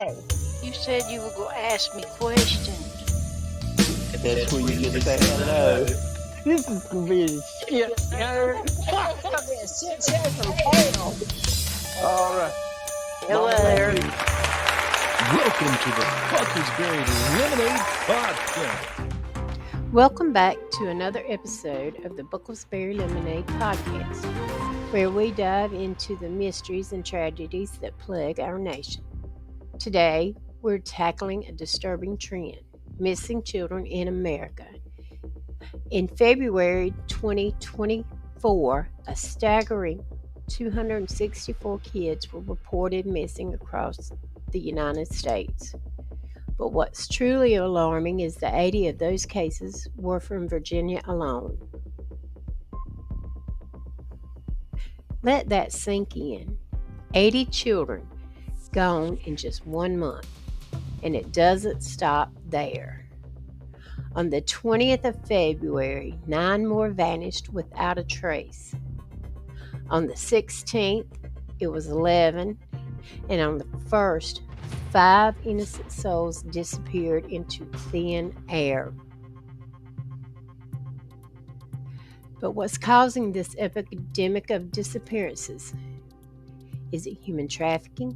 Hey, you said you were going to ask me questions. And that's where you get to say hello. This is gonna be a shit show. Come here, shit show from hell. All right, Hello Mama there. Lady. Welcome to the Bucklesberry Lemonade Podcast. Welcome back to another episode of the Bucklesberry Lemonade Podcast, where we dive into the mysteries and tragedies that plague our nation. Today, we're tackling a disturbing trend: missing children in America. In February 2024, a staggering 264 kids were reported missing across the United States. But what's truly alarming is that 80 of those cases were from Virginia alone. Let that sink in. 80 children gone in just 1 month. And it doesn't stop there. On the 20th of February, 9 more vanished without a trace. On the 16th, it was 11. And on the 1st, 5 innocent souls disappeared into thin air. But what's causing this epidemic of disappearances? Is it human trafficking?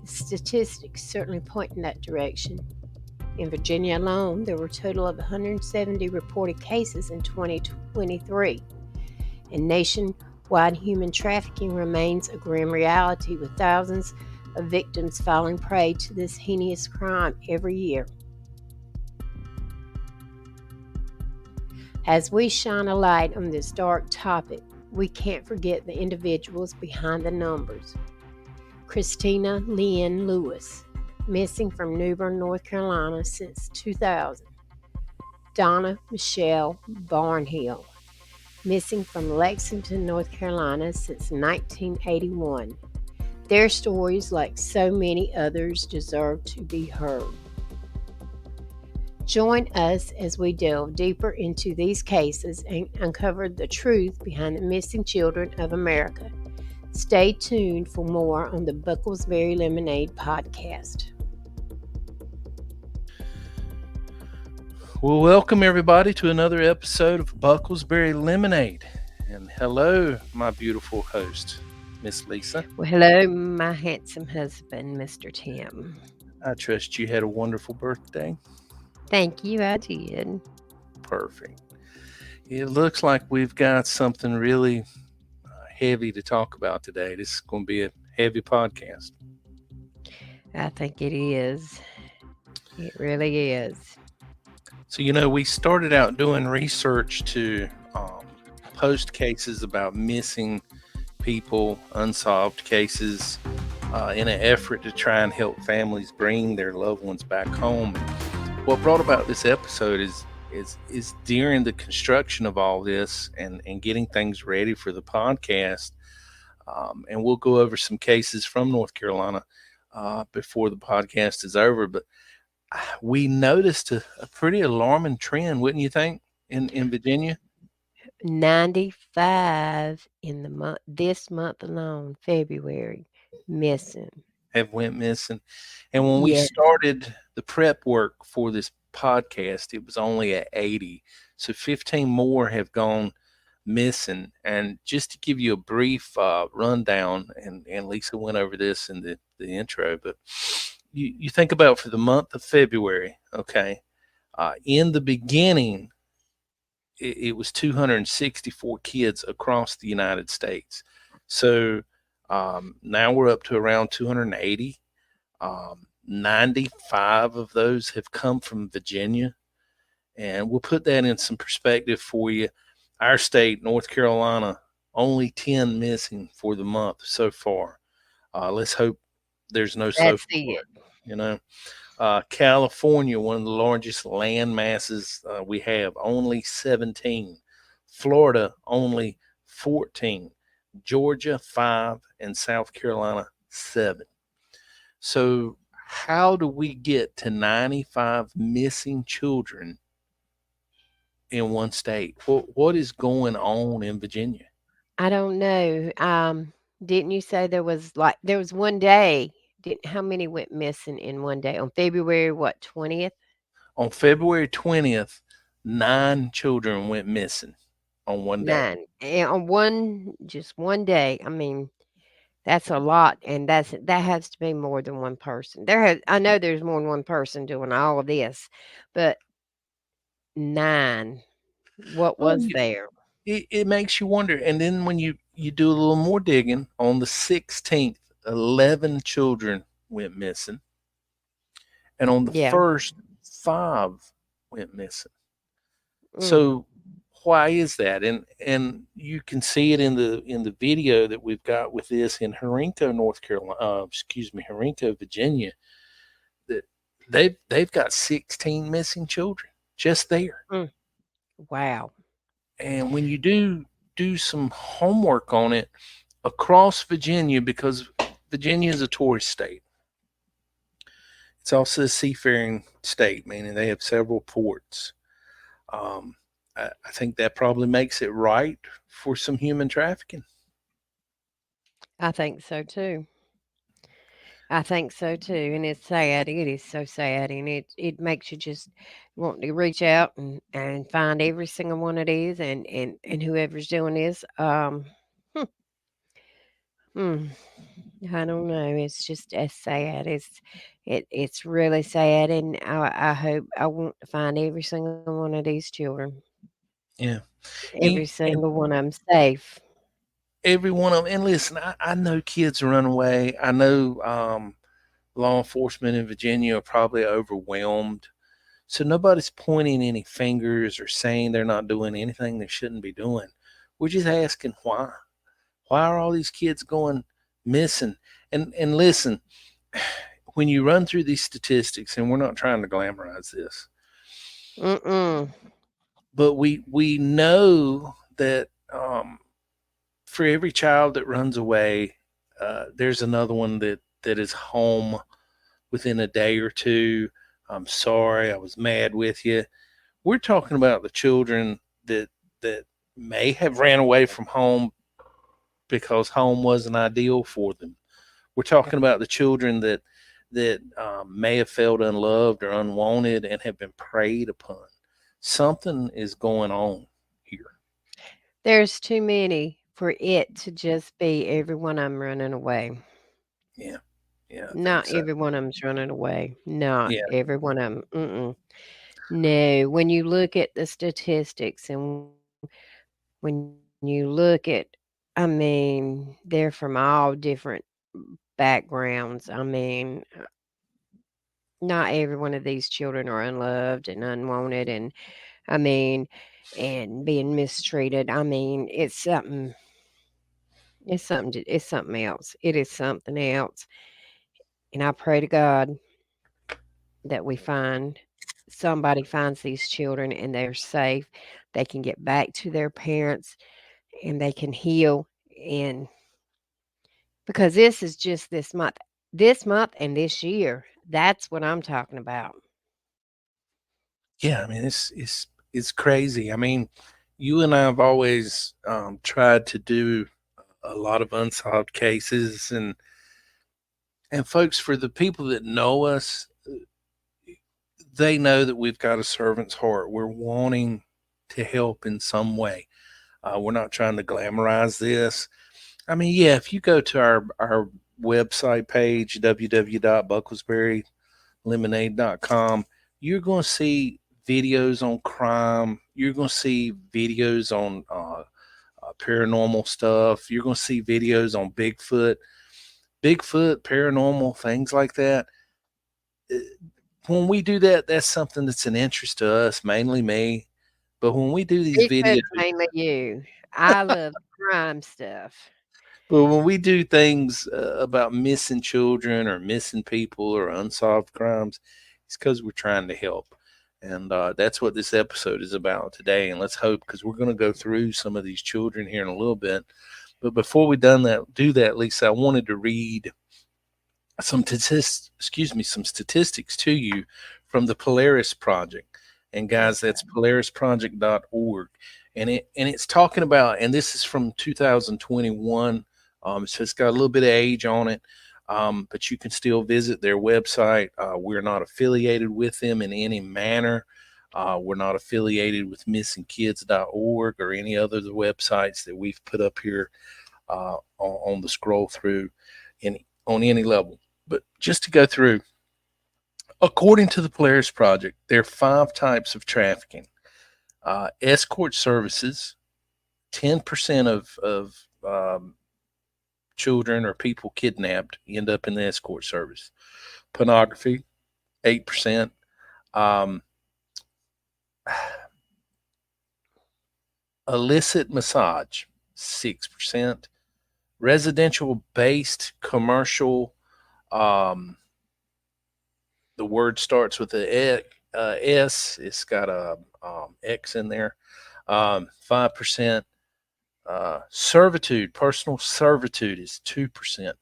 The statistics certainly point in that direction. In Virginia alone, there were a total of 170 reported cases in 2023. And nationwide human trafficking remains a grim reality, with thousands of victims falling prey to this heinous crime every year. As we shine a light on this dark topic, we can't forget the individuals behind the numbers. Christina Lynn Lewis, missing from New Bern, North Carolina since 2000. Donna Michelle Barnhill, missing from Lexington, North Carolina since 1981. Their stories, like so many others, deserve to be heard. Join us as we delve deeper into these cases and uncover the truth behind the missing children of America. Stay tuned for more on the Bucklesberry Lemonade Podcast. Well, welcome everybody to another episode of Bucklesberry Lemonade. And hello, my beautiful host, Miss Lisa. Well, hello, my handsome husband, Mr. Tim. I trust you had a wonderful birthday. Thank you, I did. Perfect. It looks like we've got something really heavy to talk about today. This is going to be a heavy podcast. I think it is. It really is. So, we started out doing research to post cases about missing people, unsolved cases, in an effort to try and help families bring their loved ones back home. What brought about this episode is during the construction of all this and getting things ready for the podcast. And we'll go over some cases from North Carolina before the podcast is over. But we noticed a pretty alarming trend, wouldn't you think, in Virginia? 95 in this month alone, February, missing. Have went missing. And when we started the prep work for this podcast, it was only at 80. So 15 more have gone missing. And just to give you a brief rundown, and Lisa went over this in the intro, but you think about for the month of February, okay, in the beginning, it was 264 kids across the United States. So now we're up to around 280. 95 of those have come from Virginia. And we'll put that in some perspective for you. Our state, North Carolina, only 10 missing for the month so far. Let's hope there's no so far. California, one of the largest land masses we have, only 17. Florida, only 14. Georgia, 5. And South Carolina, 7. So how do we get to 95 missing children in one state? What is going on in Virginia? I don't know. Didn't you say there was one day? how many went missing in one day on February what 20th? On February 20th, 9 children went missing on one day. 9 and on just one day. I mean, that's a lot, and that has to be more than one person. I know there's more than one person doing all of this, but 9. What Well, was there? it makes you wonder. And then when you do a little more digging, on the 16th, 11 children went missing. And on the Yeah. first, 5 went missing. Mm. So why is that? And you can see it in the video that we've got with this in Henrico, North Carolina. Henrico, Virginia. That they've got 16 missing children just there. Mm. Wow. And when you do some homework on it across Virginia, because Virginia is a tourist state. It's also a seafaring state, meaning they have several ports. I think that probably makes it right for some human trafficking. I think so too. I think so too, and it's sad. It is so sad, and it makes you just want to reach out and find every single one of these, and whoever's doing this. Hmm, hmm, I don't know. It's just as sad. It's really sad, and I hope I want to find every single one of these children, Yeah. every And single one of them safe. every one of them. And listen, I know kids run away. I know law enforcement in Virginia are probably overwhelmed. So nobody's pointing any fingers or saying they're not doing anything they shouldn't be doing. We're just asking why. Why are all these kids going missing? And listen, when you run through these statistics, and we're not trying to glamorize this, Mm-mm. but we know that for every child that runs away, there's another one that is home within a day or two. I'm sorry, I was mad with you. We're talking about the children that may have ran away from home because home wasn't ideal for them. We're talking about the children that may have felt unloved or unwanted and have been preyed upon. Something is going on here. There's too many for it to just be every one of them running away. Yeah, yeah, I think Not so. every one of them's running away. Not Yeah, every one of them. Mm-mm. No, when you look at the statistics and when you look at, I mean, they're from all different backgrounds. I mean, not every one of these children are unloved and unwanted, and I mean, and being mistreated. I mean, it's something. It's something. It's something else. It is something else. And I pray to God that somebody finds these children and they're safe. They can get back to their parents and they can heal. And because this is just this month and this year, that's what I'm talking about. yeah. I mean, it's crazy. I mean, you and I have always tried to do a lot of unsolved cases, and folks, for the people that know us, they know that we've got a servant's heart. We're wanting to help in some way. We're not trying to glamorize this. I mean, yeah, if you go to our website page, www.bucklesberrylemonade.com, you're going to see videos on crime. You're going to see videos on paranormal stuff. You're going to see videos on Bigfoot, paranormal, things like that. When we do that, that's something that's an interest to us, mainly me. But when we do these videos, Bigfoot's mainly you. I love crime stuff. but when we do things about missing children or missing people or unsolved crimes, it's because we're trying to help. And that's what this episode is about today. And let's hope, because we're going to go through some of these children here in a little bit. But before we do that, Lisa, I wanted to read some statistics to you from the Polaris Project. And guys, that's polarisproject.org. And it's talking about, and this is from 2021. So it's got a little bit of age on it. but you can still visit their website. We're not affiliated with them in any manner. We're not affiliated with missingkids.org or any other of the websites that we've put up here on the scroll through on any level. But just to go through, according to the Polaris Project, there are 5 types of trafficking. Escort services, 10% of children or people kidnapped end up in the escort service. Pornography, 8%. Illicit massage, 6%. Residential based commercial, the word starts with a S. It's got a X in there. 5%. Servitude, personal servitude is 2%.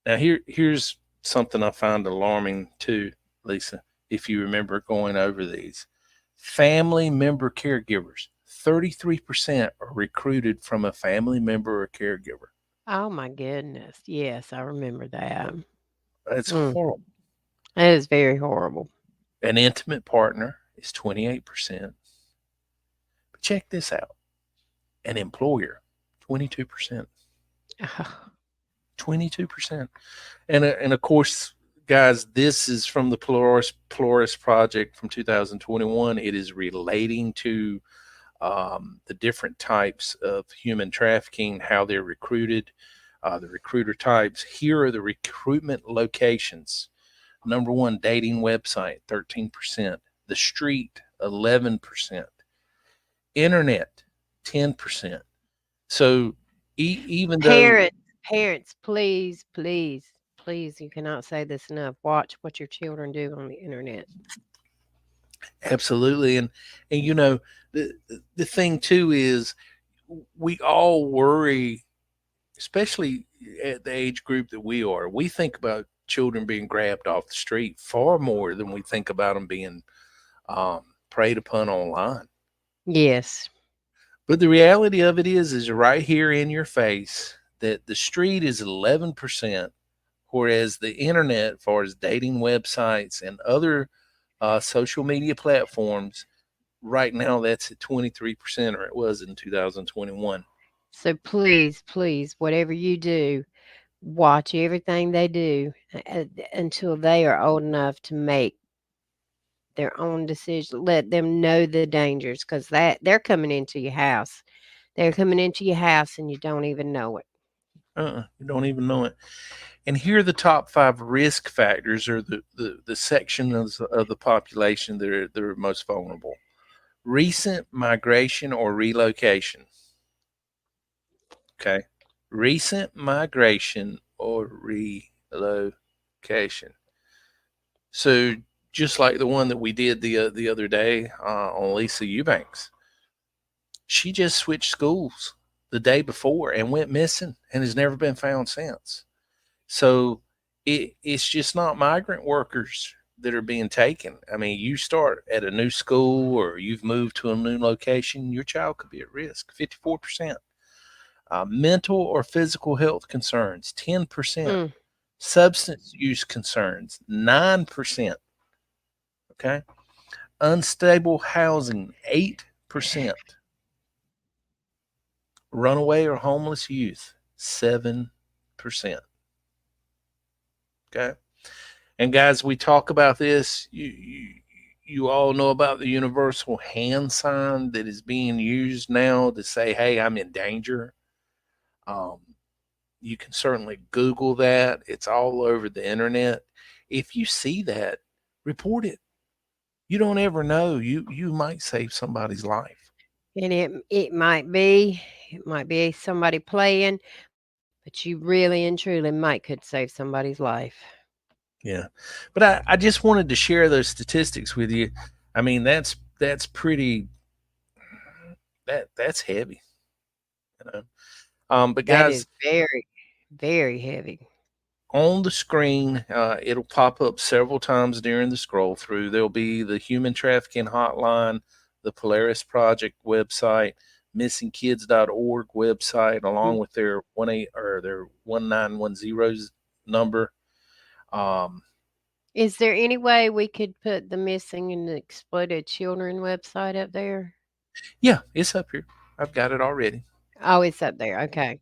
Now here's something I find alarming too, Lisa, if you remember going over these. Family member caregivers, 33% are recruited from a family member or caregiver. Oh my goodness. Yes, I remember that. That's Mm, horrible. that is very horrible. An intimate partner is 28%. But check this out. An employer, 22%. 22%. And of course, guys, this is from the Polaris Project from 2021. It is relating to the different types of human trafficking, how they're recruited, the recruiter types. Here are the recruitment locations. Number 1, dating website, 13%. The street, 11%. Internet, 10%. So even though Parents, please, please, please, you cannot say this enough. Watch what your children do on the internet. absolutely, and you know, the thing too is we all worry, especially at the age group that we are. We think about children being grabbed off the street far more than we think about them being preyed upon online. Yes. But the reality of it is right here in your face that the street is 11%, whereas the internet, as far as dating websites and other social media platforms, right now that's at 23%, or it was in 2021. So please, please, whatever you do, watch everything they do until they are old enough to make their own decision. Let them know the dangers because that they're coming into your house. They're coming into your house and you don't even know it. You don't even know it. And here are the top 5 risk factors, or the section of the population that are most vulnerable. Recent migration or relocation. Okay. Recent migration or relocation. So just like the one that we did the other day on Lisa Eubanks, she just switched schools the day before and went missing and has never been found since. So it's just not migrant workers that are being taken. I mean, you start at a new school or you've moved to a new location, your child could be at risk, 54%. Mental or physical health concerns, 10%. Mm. Substance use concerns, 9%. Okay. Unstable housing, 8%. Runaway or homeless youth, 7%. Okay. And guys, we talk about this. You all know about the universal hand sign that is being used now to say, hey, I'm in danger. You can certainly Google that. It's all over the internet. If you see that, report it. You don't ever know. You might save somebody's life. And it might be somebody playing, but you really and truly might could save somebody's life. Yeah. But I just wanted to share those statistics with you. I mean, that's pretty that's heavy. You know. But That guys, is very, very heavy. on the screen, it'll pop up several times during the scroll through. There'll be the Human Trafficking Hotline, the Polaris Project website, missingkids.org website, along with their 18 or their 1910 number. Um, Is there any way we could put the missing and exploited children website up there? yeah, it's up here. I've got it already. Oh, it's up there. Okay.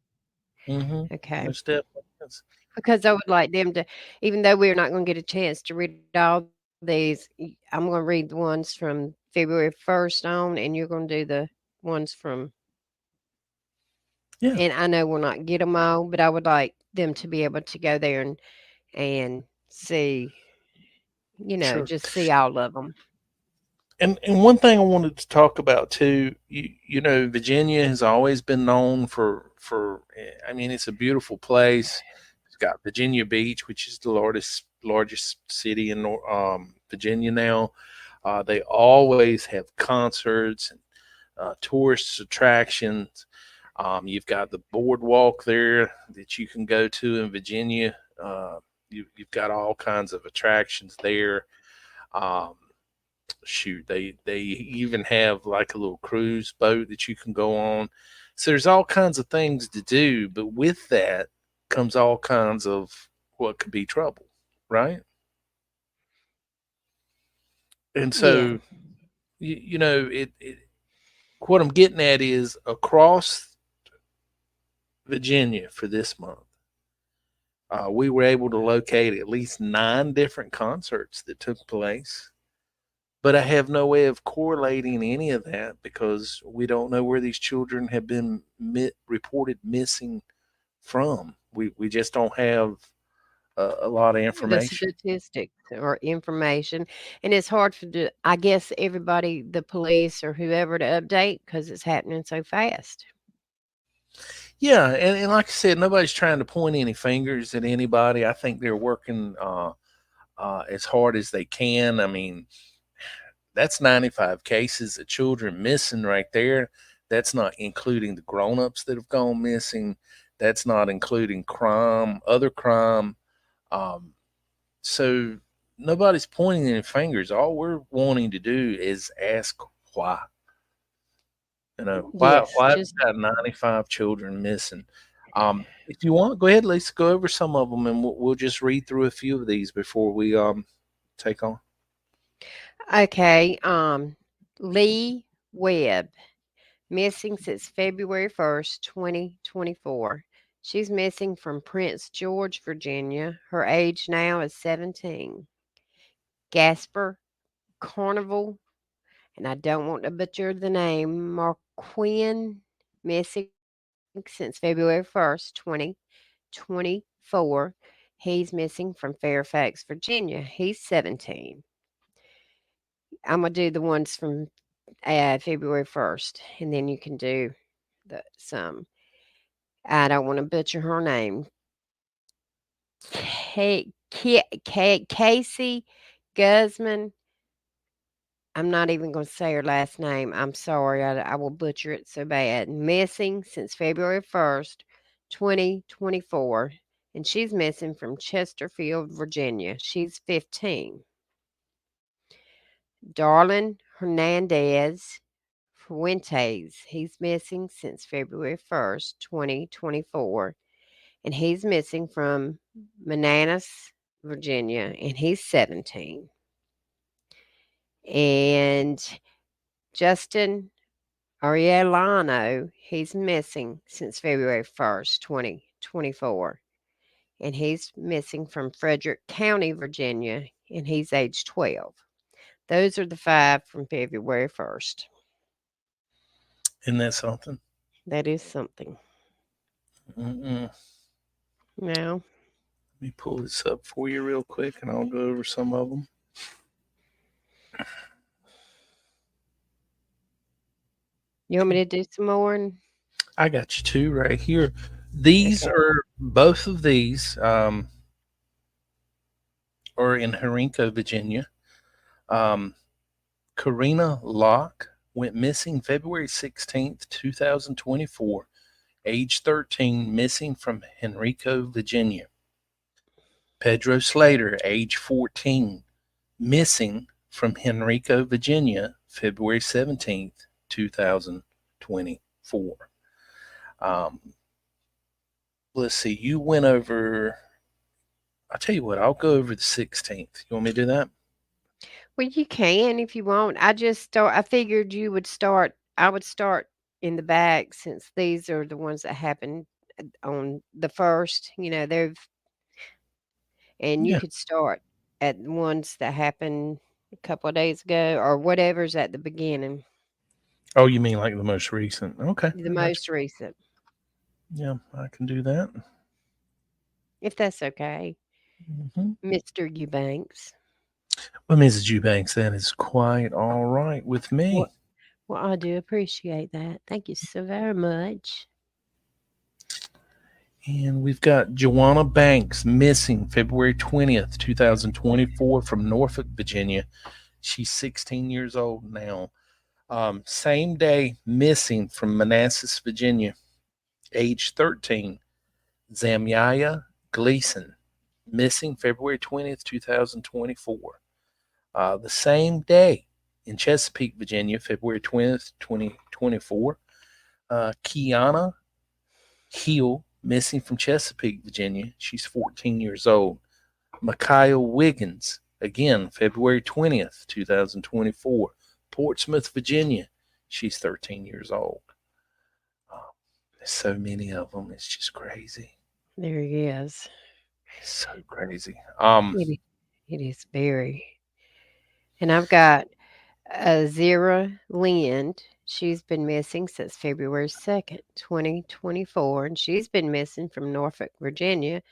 Mm-hmm. Okay. Most definitely is. Because I would like them to, even though we're not going to get a chance to read all these, I'm going to read the ones from February 1st on, and you're going to do the ones from, Yeah, and I know we'll not get them all, but I would like them to be able to go there and see, sure. just see all of them. And one thing I wanted to talk about too, Virginia has always been known for. I mean, it's a beautiful place. It's got Virginia Beach, which is the largest city in Virginia now. They always have concerts and tourist attractions. You've got the boardwalk there that you can go to in Virginia. You've got all kinds of attractions there. Um, Shoot, they even have like a little cruise boat that you can go on. So there's all kinds of things to do, but with that comes all kinds of what could be trouble, right? And Yeah. so it what I'm getting at is across Virginia for this month, we were able to locate at least 9 different concerts that took place. But I have no way of correlating any of that because we don't know where these children have been reported missing from. We just don't have a lot of The information. statistics or information, and it's hard for I guess everybody, the police or whoever, to update because it's happening so fast. Yeah, and like I said, nobody's trying to point any fingers at anybody. I think they're working as hard as they can. I mean, that's 95 cases of children missing right there. That's not including the grown-ups that have gone missing. That's not including crime, other crime. Um, so nobody's pointing any fingers. All we're wanting to do is ask why. Yes, Why have just we got 95 children missing? If you want, go ahead, let's go over some of them, and we'll just read through a few of these before we take on. okay. Lee Webb, missing since February 1st, 2024. She's missing from Prince George, Virginia. Her age now is 17. Gasper Carnival, and I don't want to butcher the name, Marquin, missing since February 1st, 2024. He's missing from Fairfax, Virginia. He's 17. I'm going to do the ones from February 1st, and then you can do some. I don't want to butcher her name. Casey Guzman. I'm not even going to say her last name. I'm sorry. I will butcher it so bad. Missing since February 1st, 2024. And she's missing from Chesterfield, Virginia. She's 15. Darlin Hernandez Fuentes. He's missing since February 1st, 2024. And he's missing from Manassas, Virginia. And he's 17. And Justin Ariellano, he's missing since February 1st, 2024. And he's missing from Frederick County, Virginia, and he's age 12. Those are the 5 from February 1st. Isn't that something? That is something. Mm-mm. Now, Let me pull this up for you real quick, and I'll go over some of them. you want me to do some more? I got you 2 right here. These Okay. are both of these are in Henrico, Virginia. Karina Locke went missing February 16th, 2024, age 13, missing from Henrico, Virginia. Pedro Slater, age 14, missing from Henrico, Virginia, February 17th, 2024. Let's see, you went over I'll tell you what, I'll go over the 16th. You want me to do that? Well, you can if you want. I figured you would start. I would start in the back since these are the ones that happened on the first. And you Yeah. could start at the ones that happened a couple of days ago or whatever's at the beginning, Oh, you mean like the most recent? Okay, the I got most recent, you. Yeah, I can do that. if that's okay, Hmm. Mr. Eubanks. Well, Mrs. Eubanks, that is quite all right with Well, me. well, I do appreciate that. Thank you so very much. And we've got Joanna Banks missing February 20th, 2024 from Norfolk, Virginia. She's 16 years old now. Same day missing from Manassas, Virginia, age 13. Zamyaya Gleason, missing February 20th, 2024. The same day in Chesapeake, Virginia, February 20th, 2024. Kiana Hill, missing from Chesapeake, Virginia. She's 14 years old. Micaiah Wiggins, again, February 20th, 2024. Portsmouth, Virginia. She's 13 years old. There's so many of them. It's just crazy. There he is. It's so crazy. It, it is very. And I've got Zira Lind. She's been missing since February 2nd, 2024, and she's been missing from Norfolk, Virginia,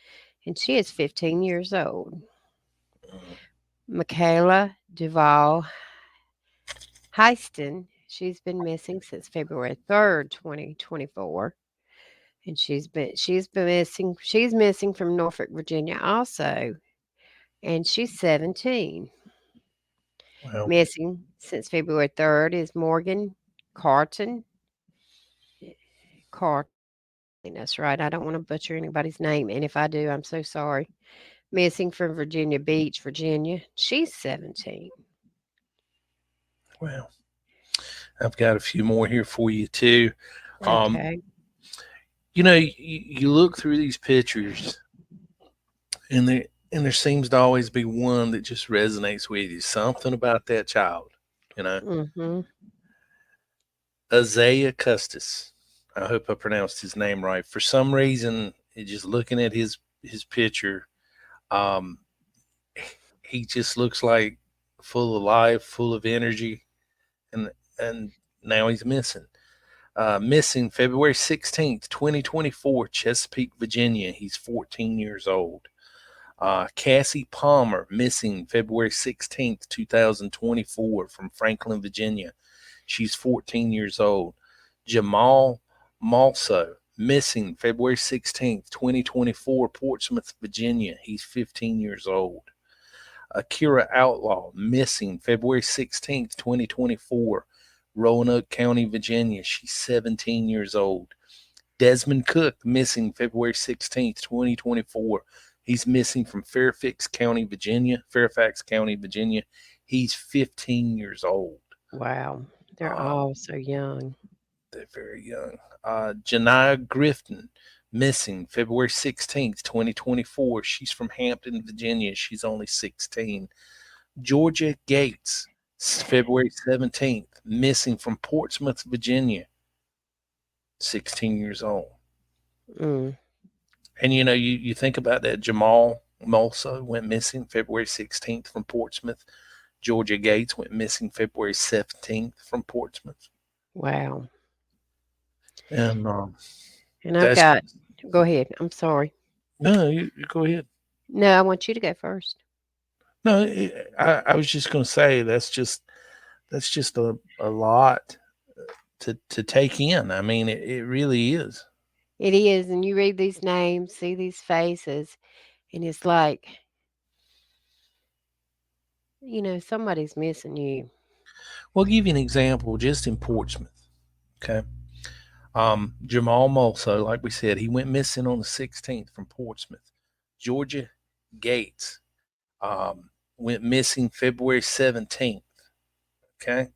and she is 15 years old. Michaela Duval Heiston, she's been missing since February 3rd, 2024. And she's missing from Norfolk, Virginia also. And she's 17. Well, Missing since February 3rd is Morgan Carton. Carton, that's right. I don't want to butcher anybody's name. And if I do, I'm so sorry. Missing from Virginia Beach, Virginia. She's 17. well, I've got a few more here for you too. Um, Okay. you look through these pictures, and there seems to always be one that just resonates with you. Something about that child, you know. Mm-hmm. Isaiah Custis. I hope I pronounced his name right. For some reason, just looking at his picture, um, he just looks like full of life, full of energy, and now he's missing. Missing February 16th, 2024, Chesapeake, Virginia. He's 14 years old. Cassie Palmer, missing February 16th, 2024, from Franklin, Virginia. She's 14 years old. Jamal Malso, missing February 16th, 2024, Portsmouth, Virginia. He's 15 years old. Akira Outlaw, missing February 16th, 2024, Roanoke County, Virginia. She's 17 years old. Desmond Cook, missing February 16th, 2024. He's missing from Fairfax County, Virginia. He's 15 years old. Wow. They're Um, all so young. they're very young. Janiyah Grifton, missing February 16th, 2024. She's from Hampton, Virginia. She's only 16. Georgia Gates, February 17th, missing from Portsmouth, Virginia, 16 years old. Mm, And you think about that. Jamal Mulso went missing February 16th from Portsmouth. Georgia Gates went missing February 17th from Portsmouth. wow. And And I've that's got, go ahead. I'm sorry. no, you go ahead. No, I want you to go first. No, I was just going to say that's just a lot to take in. I mean, it really is. It is. And you read these names, see these faces, and it's like, somebody's missing you. We'll give you an example just in Portsmouth. Okay. Jamal Mulso, like we said, he went missing on the 16th from Portsmouth. Georgia Gates went missing February 17th. Okay.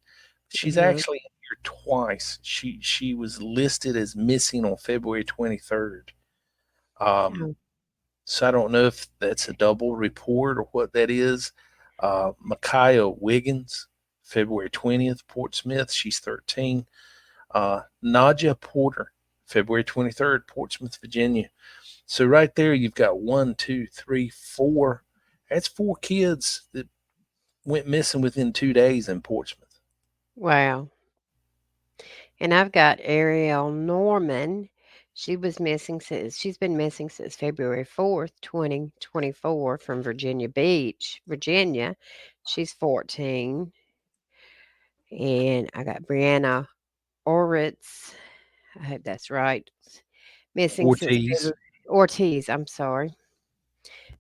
She's Hmm. actually in here twice. She was listed as missing on February 23rd. Um, Oh, So I don't know if that's a double report or what that is. Micaiah Wiggins, February 20th, Portsmouth, she's 13. Nadia Porter, February 23rd, Portsmouth, Virginia. So right there, you've got one, two, three, four. That's four kids that went missing within 2 days in Portsmouth. Wow. And I've got Ariel Norman. She's been missing since February 4th, 2024 from Virginia Beach, Virginia. She's 14. And I got Brianna Oritz. I hope that's right. Missing since Ortiz. February Ortiz, I'm sorry.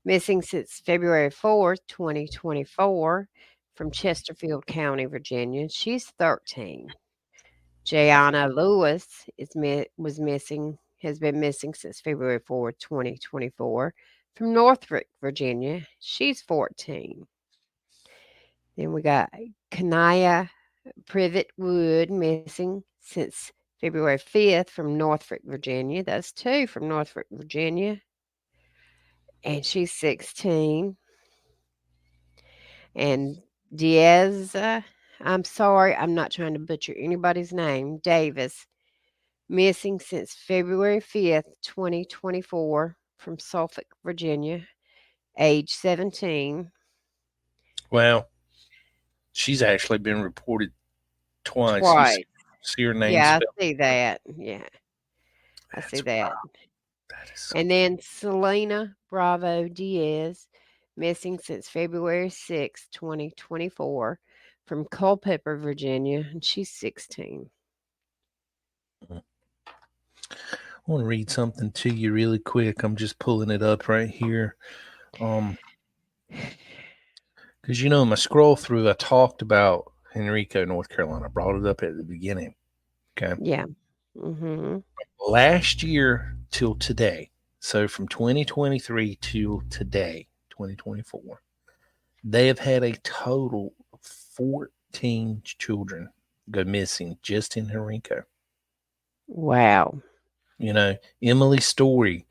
Missing since February 4th, 2024 from Chesterfield County, Virginia. She's 13. Jayana Lewis has been missing since February 4th, 2024 from Northrick, Virginia. She's 14. Then we got Kanaya Privet Wood missing since February 5th from Northrick, Virginia. That's two from Northrick, Virginia. And she's 16. And Diaz, I'm sorry, I'm not trying to butcher anybody's name, Davis, missing since February 5th, 2024 from Suffolk, Virginia, age 17. Well, she's actually been reported twice. You Twice. see her name Yeah, spelled. I see that. Yeah, I see That's that. wow. That is And then Selena Bravo Diaz, missing since February 6th, 2024 from Culpeper, Virginia, and she's 16. something. I want to read something to you really quick. I'm just pulling it up right here. Because my scroll through, I talked about Henrico, North Carolina. I brought it up at the beginning. Okay. Yeah. Mhm. Last year till today, so from 2023 till today, 2024, they have had a total of 14 children go missing just in Henrico. Wow. Emily Story,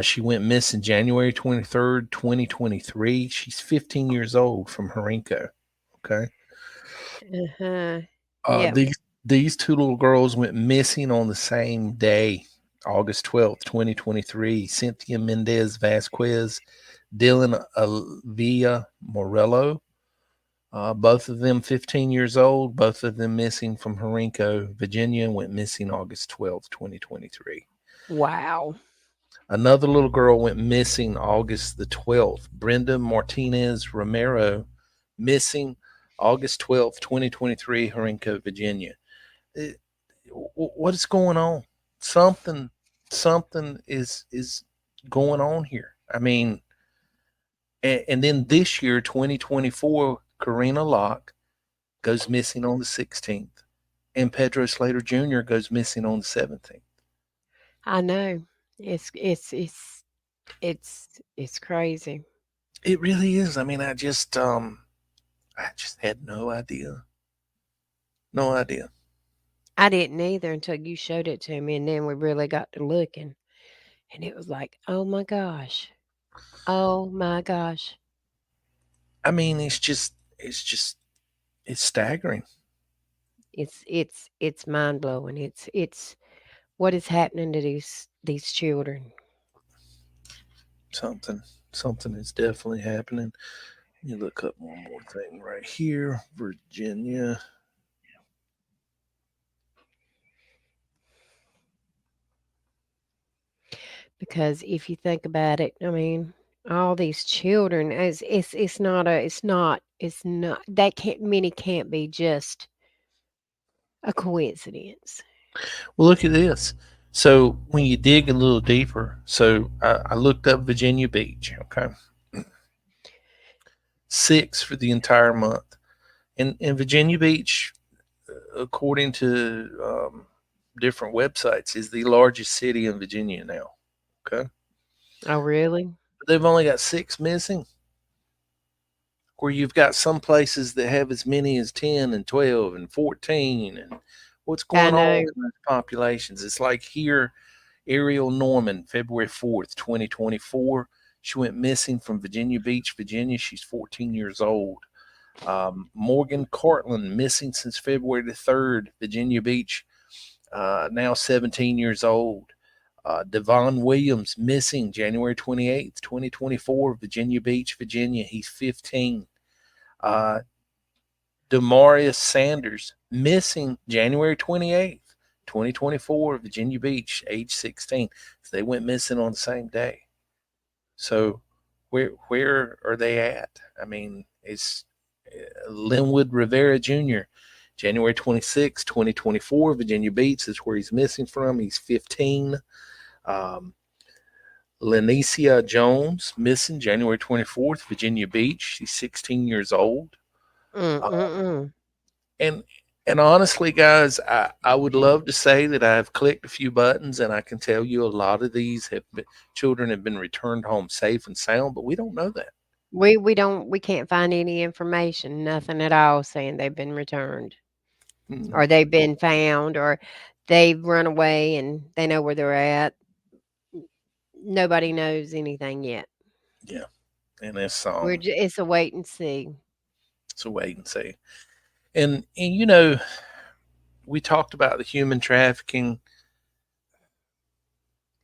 she went missing January 23rd, 2023. She's 15 years old from Henrico. Okay. Uh-huh. Uh, Yep. these these two little girls went missing on the same day, August 12th, 2023. Cynthia Mendez Vasquez, Dylan Villa Morello, both of them 15 years old, both of them missing from Henrico, Virginia, went missing August 12th, 2023. Wow. Another little girl went missing August 12th. Brenda Martinez Romero, missing August 12th, 2023, Henrico, Virginia. What is going on? Something, something is going on here. I mean, and then this year, 2024, Karina Locke goes missing on the 16th, and Pedro Slater Jr. goes missing on the 17th. I know. It's crazy. It really is. I mean, I just had no idea. No idea. I didn't either until you showed it to me, and then we really got to looking, and it was like, oh my gosh, oh my gosh. I mean, it's staggering. It's mind blowing. It's what is happening to these children. Something, something is definitely happening. Let me look up one more thing right here. Virginia. Because if you think about it, I mean, all these children, it's not that can't many can't be just a coincidence. Well, look at this. So when you dig a little deeper, so I looked up Virginia Beach. Okay, 6 for the entire month, and in Virginia Beach, according to different websites, is the largest city in Virginia now. Okay, Oh, really? they've only got 6 missing. Where you've got some places that have as many as 10 and 12 and 14, and what's I going on know. in those populations? It's like here, Ariel Norman, February 4th, 2024. She went missing from Virginia Beach, Virginia. She's 14 years old. Morgan Cortland, missing since February the 3rd, Virginia Beach, now 17 years old. Devon Williams, missing January 28th, 2024, Virginia Beach, Virginia. He's 15. Demarius Sanders, missing January 28th, 2024, Virginia Beach, age 16. So they went missing on the same day. So where are they at? I mean, it's Linwood Rivera Jr., January 26, 2024, Virginia Beach is where he's missing from. He's 15. Lenicia Jones, missing January 24th, Virginia Beach. She's 16 years old. And honestly, guys, I would love to say that I've clicked a few buttons and I can tell you a lot of these children have been returned home safe and sound, but we don't know that. We can't find any information, nothing at all saying they've been returned or they've been found or they've run away and they know where they're at. Nobody knows anything yet. Yeah. And it's it's a wait and see. It's a wait and see. And you know, we talked about the human trafficking.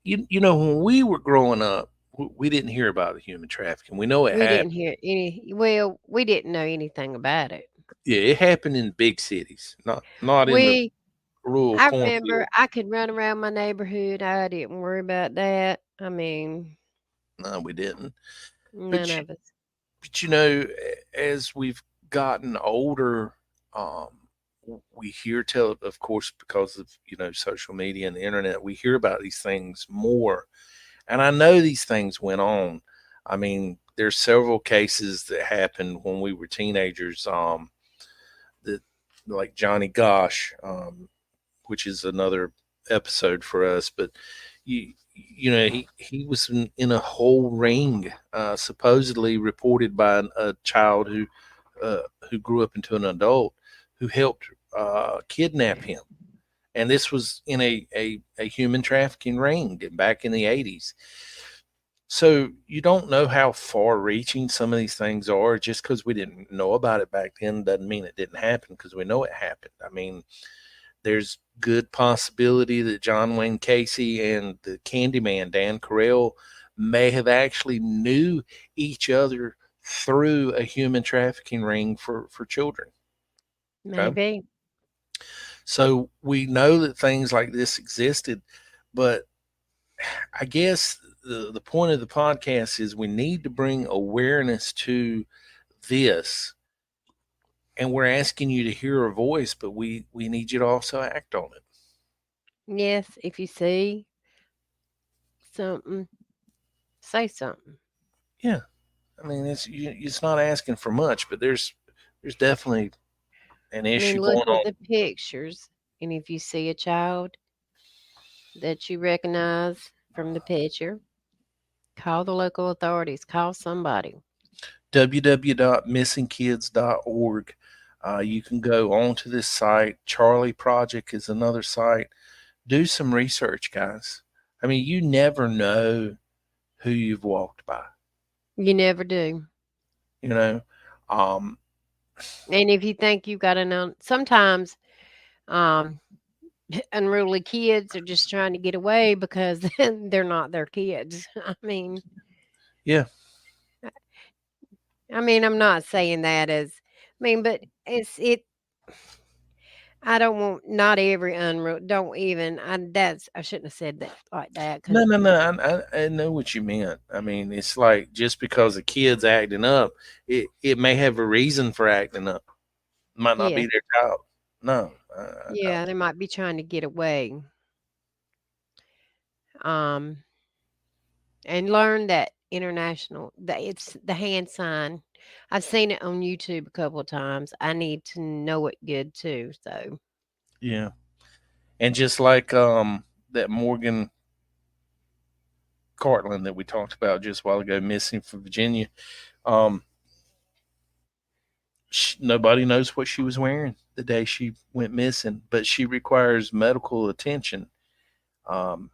You know, when we were growing up, we didn't hear about the human trafficking. We know it happened. We didn't know anything about it. Yeah, it happened in big cities, not in the rural I cornfield. remember I could run around my neighborhood. I didn't worry about that. I mean, no, we didn't. None of us. But you know, as we've gotten older, we hear of course, because of, you know, social media and the internet, we hear about these things more. And I know these things went on. I mean, there's several cases that happened when we were teenagers, that like Johnny Gosh, which is another episode for us, but you know, he was in a whole ring, supposedly reported by a child who grew up into an adult who helped kidnap him. And this was in a human trafficking ring back in the 80s. So you don't know how far reaching some of these things are. Just because we didn't know about it back then doesn't mean it didn't happen, because we know it happened. I mean, there's good possibility that John Wayne Casey and the Candyman, Dan Carell, may have actually knew each other through a human trafficking ring for children. Maybe. Okay? So we know that things like this existed, but I guess the point of the podcast is we need to bring awareness to this. And we're asking you to hear a voice, but we need you to also act on it. Yes, if you see something, say something. Yeah. I mean, it's not asking for much, but there's definitely an issue going on. Look at the pictures, and if you see a child that you recognize from the picture, call the local authorities. Call somebody. www.missingkids.org. You can go onto this site. Charlie Project is another site. Do some research, guys. I mean, you never know who you've walked by. You never do. You know, and if you think you've got sometimes unruly kids are just trying to get away because they're not their kids. I mean, yeah. I mean, I'm not saying that as, but I don't want, not every unruly, don't even, I shouldn't have said that like that. No. I know what you meant. I mean, it's like, just because a kid's acting up, it may have a reason for acting up. It might not be their child. No. They might be trying to get away. And learn that it's the hand sign. I've seen it on YouTube a couple of times. I need to know it good too. So yeah. And just like that Morgan Cortland that we talked about just a while ago, missing from Virginia, nobody knows what she was wearing the day she went missing, but she requires medical attention. And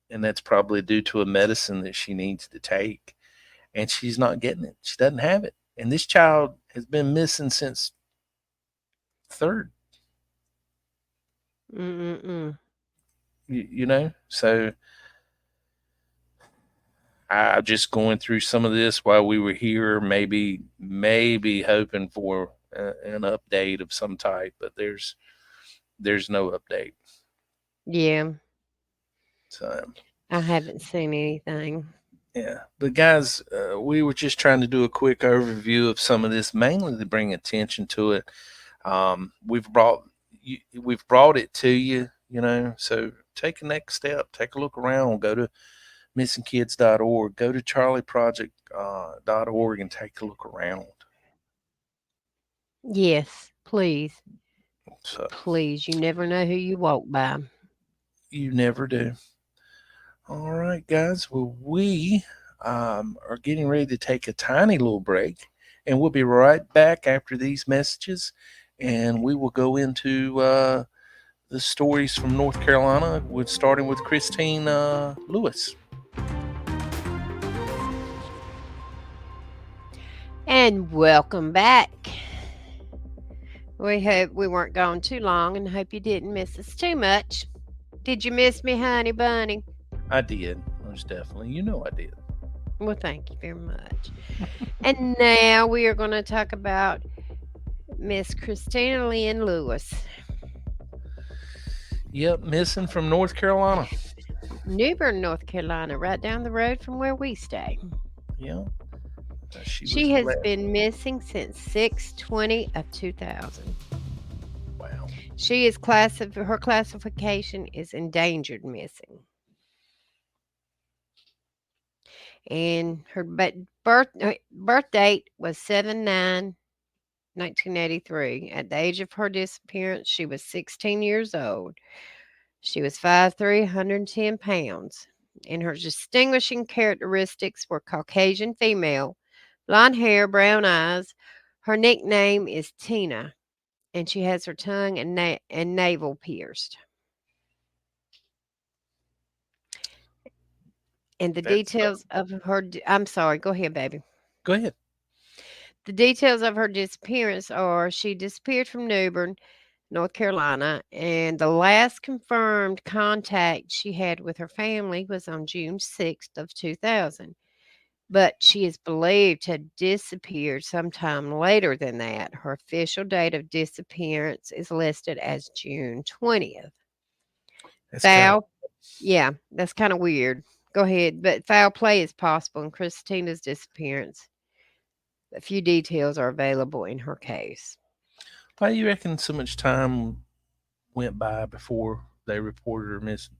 that's probably due to a medicine that she needs to take. and she's not getting it. She doesn't have it. And this child has been missing since third. Mm-mm-mm. So I'm just going through some of this while we were here, maybe hoping for an update of some type, but there's no update. Yeah, So I haven't seen anything. yeah, but guys, we were just trying to do a quick overview of some of this, mainly to bring attention to it. We've brought it to you, So take a next step, take a look around, go to missingkids.org, go to charlieproject.org and take a look around. Yes, please. So Please. You never know who you walk by. you never do. All right, guys. Well, we are getting ready to take a tiny little break, and we'll be right back after these messages, and we will go into the stories from North Carolina, starting with Christine Lewis. And welcome back. We hope we weren't gone too long and hope you didn't miss us too much. Did you miss me, honey bunny? I did, most definitely. I did. Well, thank you very much. And now we are going to talk about Miss Christina Lynn Lewis. Yep, missing from North Carolina. Newbern, North Carolina, right down the road from where we stay. Yeah. She has been missing since 6/20 of 2000. Wow. She is her classification is endangered missing. And her birth date was 7/9/1983. At the age of her disappearance, she was 16 years old. She was 5'3", 110 pounds. And her distinguishing characteristics were Caucasian female, blonde hair, brown eyes. Her nickname is Tina, and she has her tongue and navel pierced. And the details of her... I'm sorry. Go ahead, baby. Go ahead. The details of her disappearance are she disappeared from Newbern, North Carolina, and the last confirmed contact she had with her family was on June 6th of 2000. But she is believed to have disappeared sometime later than that. Her official date of disappearance is listed as June 20th. Yeah, that's kind of weird. Go ahead. But foul play is possible in Christina's disappearance. A few details are available in her case. Why do you reckon so much time went by before they reported her missing?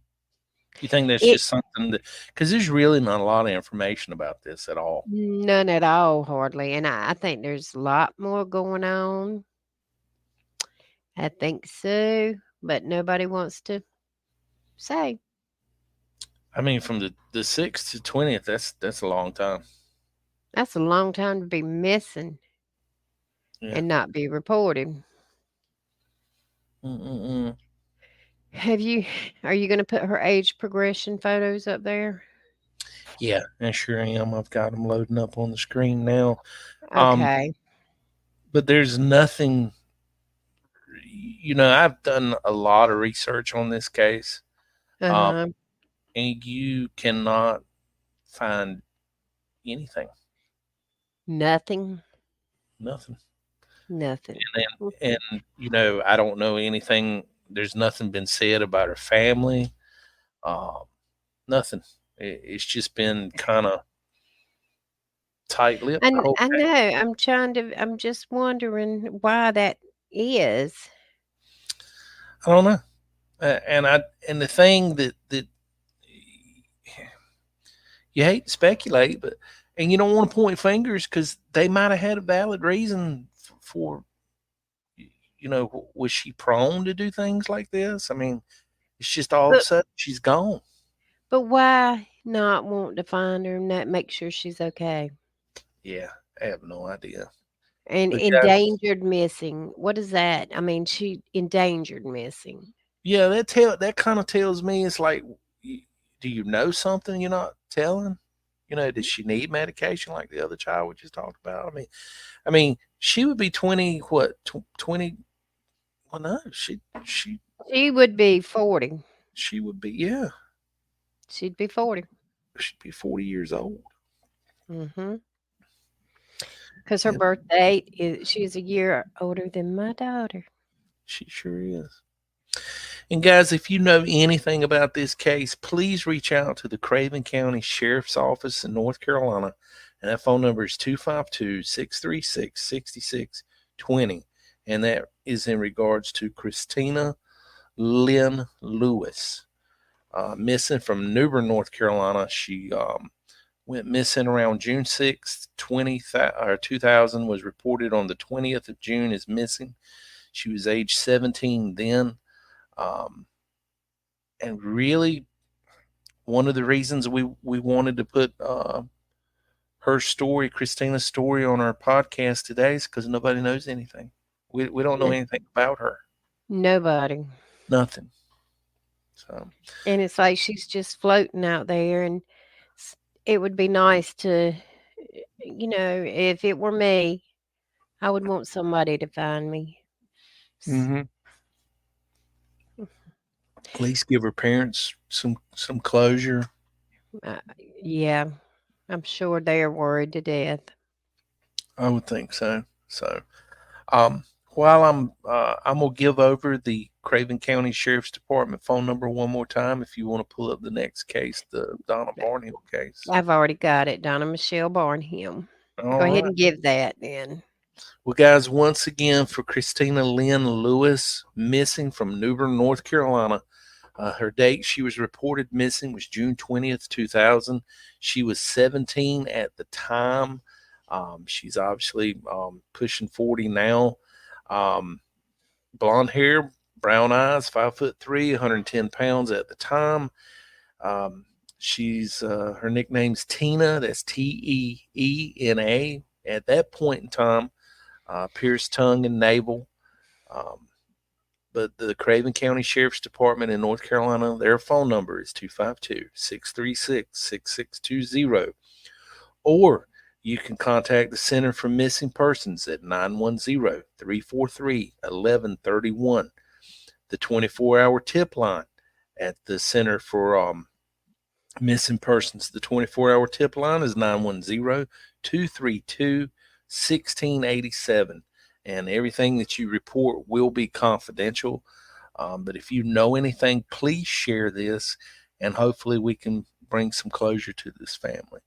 You think that's just something that, because there's really not a lot of information about this at all. None at all, hardly. And I think there's a lot more going on. I think so, but nobody wants to say. I mean, from the 6th to 20th, that's a long time. That's a long time to be missing and not be reported. Mm-mm-mm. Are you going to put her age progression photos up there? Yeah, I sure am. I've got them loading up on the screen now. Okay. But there's nothing, I've done a lot of research on this case. And you cannot find anything. Nothing. And I don't know anything. There's nothing been said about her family. Nothing. It's just been kind of tight-lipped. I know. I'm just wondering why that is. I don't know. And the thing that you hate to speculate, and you don't want to point fingers because they might have had a valid reason for, was she prone to do things like this? I mean, it's just all of a sudden she's gone. But why not want to find her and not make sure she's okay? Yeah, I have no idea. And endangered missing. What is that? I mean, she endangered missing. Yeah, that kind of tells me it's like, do you know something you're not telling? Does she need medication like the other child we just talked about? I mean, she would be 20. What? 20? Well, no, She would be 40. she would be. Yeah, She'd be 40. she'd be 40 years old. Mm-hmm. Because her Yeah, birth date is, she's a year older than my daughter. she sure is. And guys, if you know anything about this case, please reach out to the Craven County Sheriff's Office in North Carolina. And that phone number is 252-636-6620. And that is in regards to Christina Lynn Lewis, missing from New Bern, North Carolina. She went missing around June 6th, 2000, was reported on the 20th of June as missing. She was age 17 then. And really, one of the reasons we wanted to put her story, Christina's story, on our podcast today is because nobody knows anything. We don't know anything about her. Nobody. Nothing. So, And it's like she's just floating out there. And it would be nice to, if it were me, I would want somebody to find me. at least give her parents some closure. Yeah, I'm sure they're worried to death. I would think so. So, while I'm gonna give over the Craven County Sheriff's Department phone number one more time if you want to pull up the next case, the Donna Barnhill case. I've already got it, Donna Michelle Barnhill. All Go ahead right. and give that then. Well, guys, once again, for Christina Lynn Lewis, missing from New Bern, North Carolina. Her date she was reported missing was June 20th, 2000. She was 17 at the time. She's obviously pushing 40 now. Blonde hair, brown eyes, 5'3", 110 pounds at the time. She's her nickname's Tina. That's Teena. At that point in time, pierced tongue and navel. But the Craven County Sheriff's Department in North Carolina, their phone number is 252-636-6620. Or you can contact the Center for Missing Persons at 910-343-1131. The 24-hour tip line at the Center for Missing Persons. The 24-hour tip line is 910-232-1687. And everything that you report will be confidential. But if you know anything, please share this, and hopefully we can bring some closure to this family.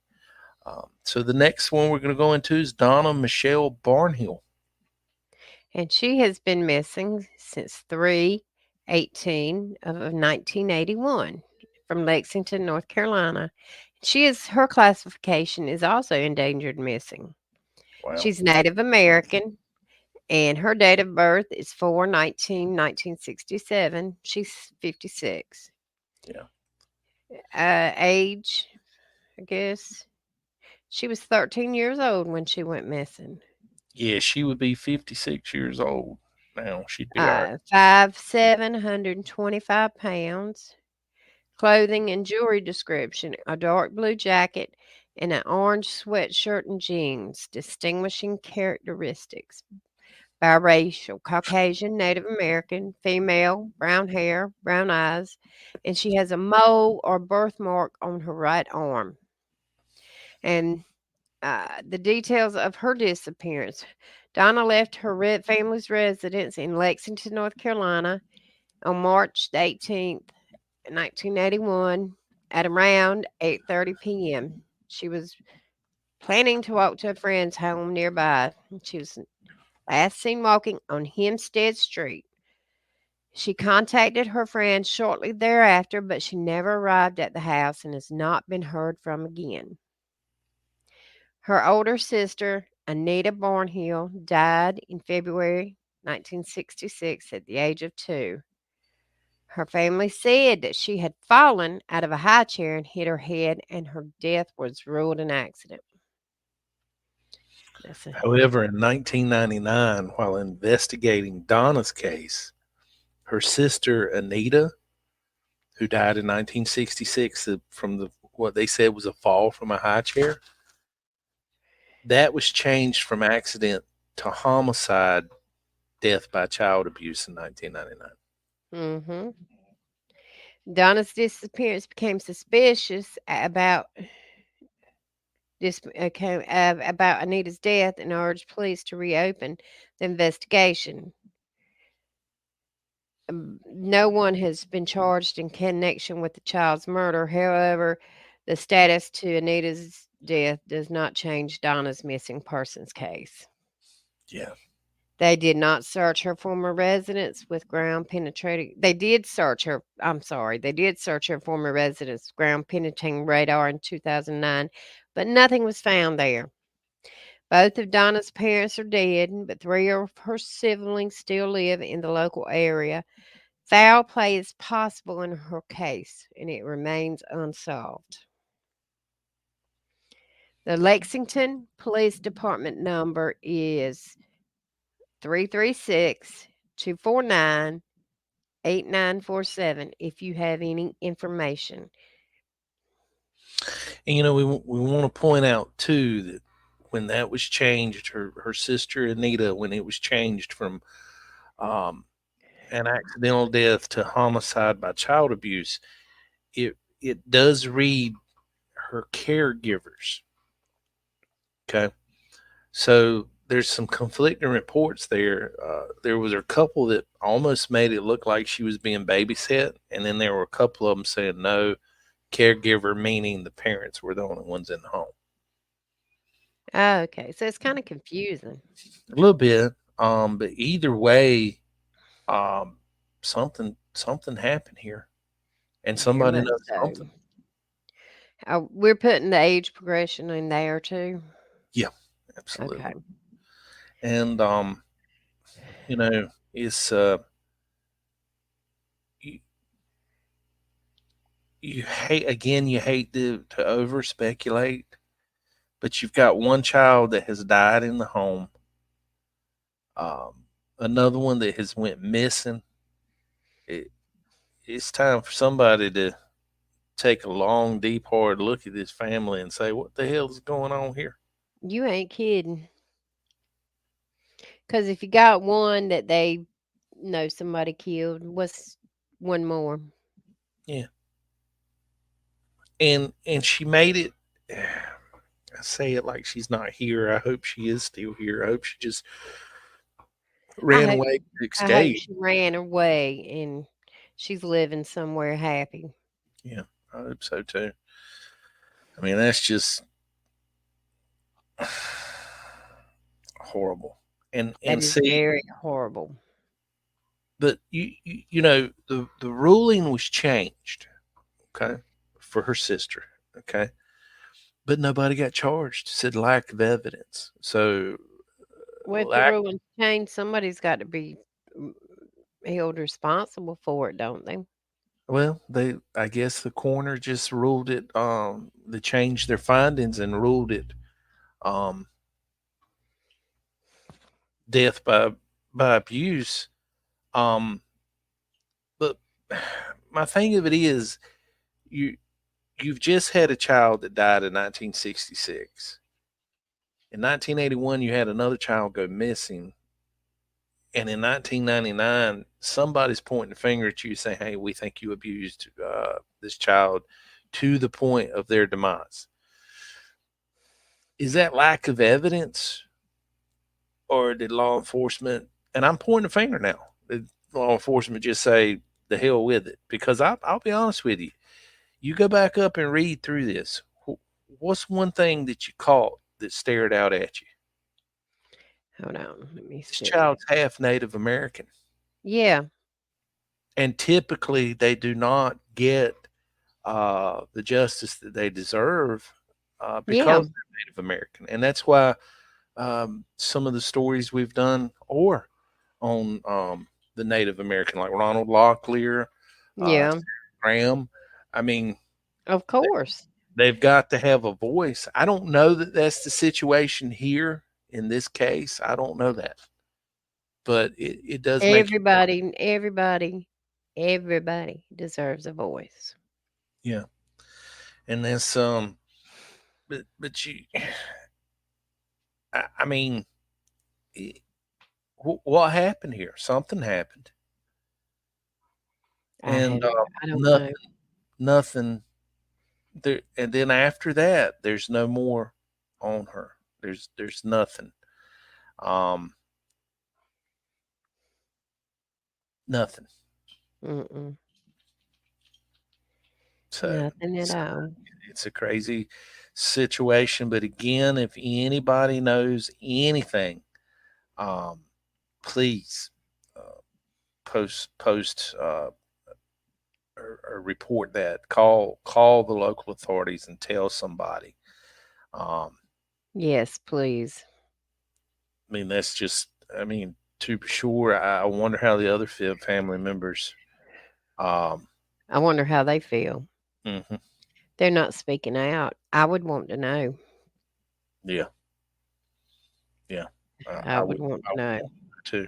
So the next one we're going to go into is Donna Michelle Barnhill. And she has been missing since 3/18 of 1981 from Lexington, North Carolina. Her classification is also endangered missing. Wow. She's Native American. And her date of birth is 4/19/1967. She's 56. Yeah. Age, I guess. She was 13 years old when she went missing. Yeah, she would be 56 years old now. She'd be all right. 5'7", 125 pounds. Clothing and jewelry description: a dark blue jacket and an orange sweatshirt and jeans. Distinguishing characteristics: biracial, Caucasian, Native American, female, brown hair, brown eyes, and she has a mole or birthmark on her right arm. And the details of her disappearance: Donna left her family's residence in Lexington, North Carolina on March 18th, 1981 at around 8:30 p.m. She was planning to walk to a friend's home nearby. She was last seen walking on Hempstead Street. She contacted her friend shortly thereafter, but she never arrived at the house and has not been heard from again. Her older sister, Anita Barnhill, died in February 1966 at the age of 2. Her family said that she had fallen out of a high chair and hit her head, and her death was ruled an accident. However, in 1999, while investigating Donna's case, her sister Anita, who died in 1966 from the what they said was a fall from a high chair. That was changed from accident to homicide, death by child abuse in 1999. Mm-hmm. Donna's disappearance became suspicious about Anita's death and urged police to reopen the investigation. No one has been charged in connection with the child's murder. However, the status to Anita's death does not change Donna's missing persons case. Yeah. They did not search her former residence with ground penetrating. They did search her. I'm sorry. They did search her former residence with ground penetrating radar in 2009, but nothing was found there. Both of Donna's parents are dead, but three of her siblings still live in the local area. Foul play is possible in her case, and it remains unsolved. The Lexington Police Department number is 336-249-8947 if you have any information. And we want to point out too that when that was changed, her sister Anita, when it was changed from um, an accidental death to homicide by child abuse, it does read her caregivers. Okay, so there's some conflicting reports there. There was a couple that almost made it look like she was being babysat, and then there were a couple of them saying no, caregiver meaning the parents were the only ones in the home. Oh, okay, so it's kind of confusing. A little bit, but either way, um, something happened here, and Very somebody much knows so. something. We're putting the age progression in there too. Yeah, absolutely. Okay. And it's you, you hate to over speculate, but you've got one child that has died in the home, um, another one that has went missing. It, it's time for somebody to take a long, deep, hard look at this family and say, what the hell is going on here? You ain't kidding. Because if you got one that they know somebody killed, what's one more? Yeah. And she made it. I say it like she's not here. I hope she is still here. I hope she just I ran hope away to I hope escape. she ran away and she's living somewhere happy. Yeah, I hope so too. I mean, that's just horrible. That And is see, very horrible. but the ruling was changed, okay, for her sister, okay, but nobody got charged. It said lack of evidence. So Well, if the lack. rules change, somebody's got to be mm, held responsible for it, don't they? Well, I guess the coroner just ruled it. They changed their findings and ruled it um death by abuse. Um, but my thing of it is, you you've just had a child that died in 1966. In 1981, you had another child go missing, and in 1999, somebody's pointing a finger at you saying, "Hey, we think you abused this child to the point of their demise." Is that lack of evidence, or did law enforcement? And I'm pointing a finger now. Did law enforcement just say the hell with it? Because I'll be honest with you. You go back up and read through this. What's one thing that you caught that stared out at you? Hold on, let me This see. child's half Native American, Yeah, and typically they do not get the justice that they deserve yeah, because they're Native American, and that's why some of the stories we've done or on the Native American, like Ronald Locklear, yeah. Graham. I mean, Of course, they've got to have a voice. I don't know that that's the situation here in this case. I don't know that, but it does make you wonder. everybody deserves a voice. Yeah. And that's but you, I mean, it, what happened here? Something happened, I and have I don't nothing, know. nothing there. And then after that, there's no more on her. There's nothing. Um, Nothing. Mm-mm. So Nothing at it's all. it's a crazy situation. But again, if anybody knows anything, um, please uh, post or report that. Call the local authorities and tell somebody. Um, Yes, please. I mean, that's just. I mean, to be sure, I wonder how the other family members. Um, I wonder how they feel. mhm, They're not speaking out. I would want to know. yeah, yeah. I would want I to would know. want to.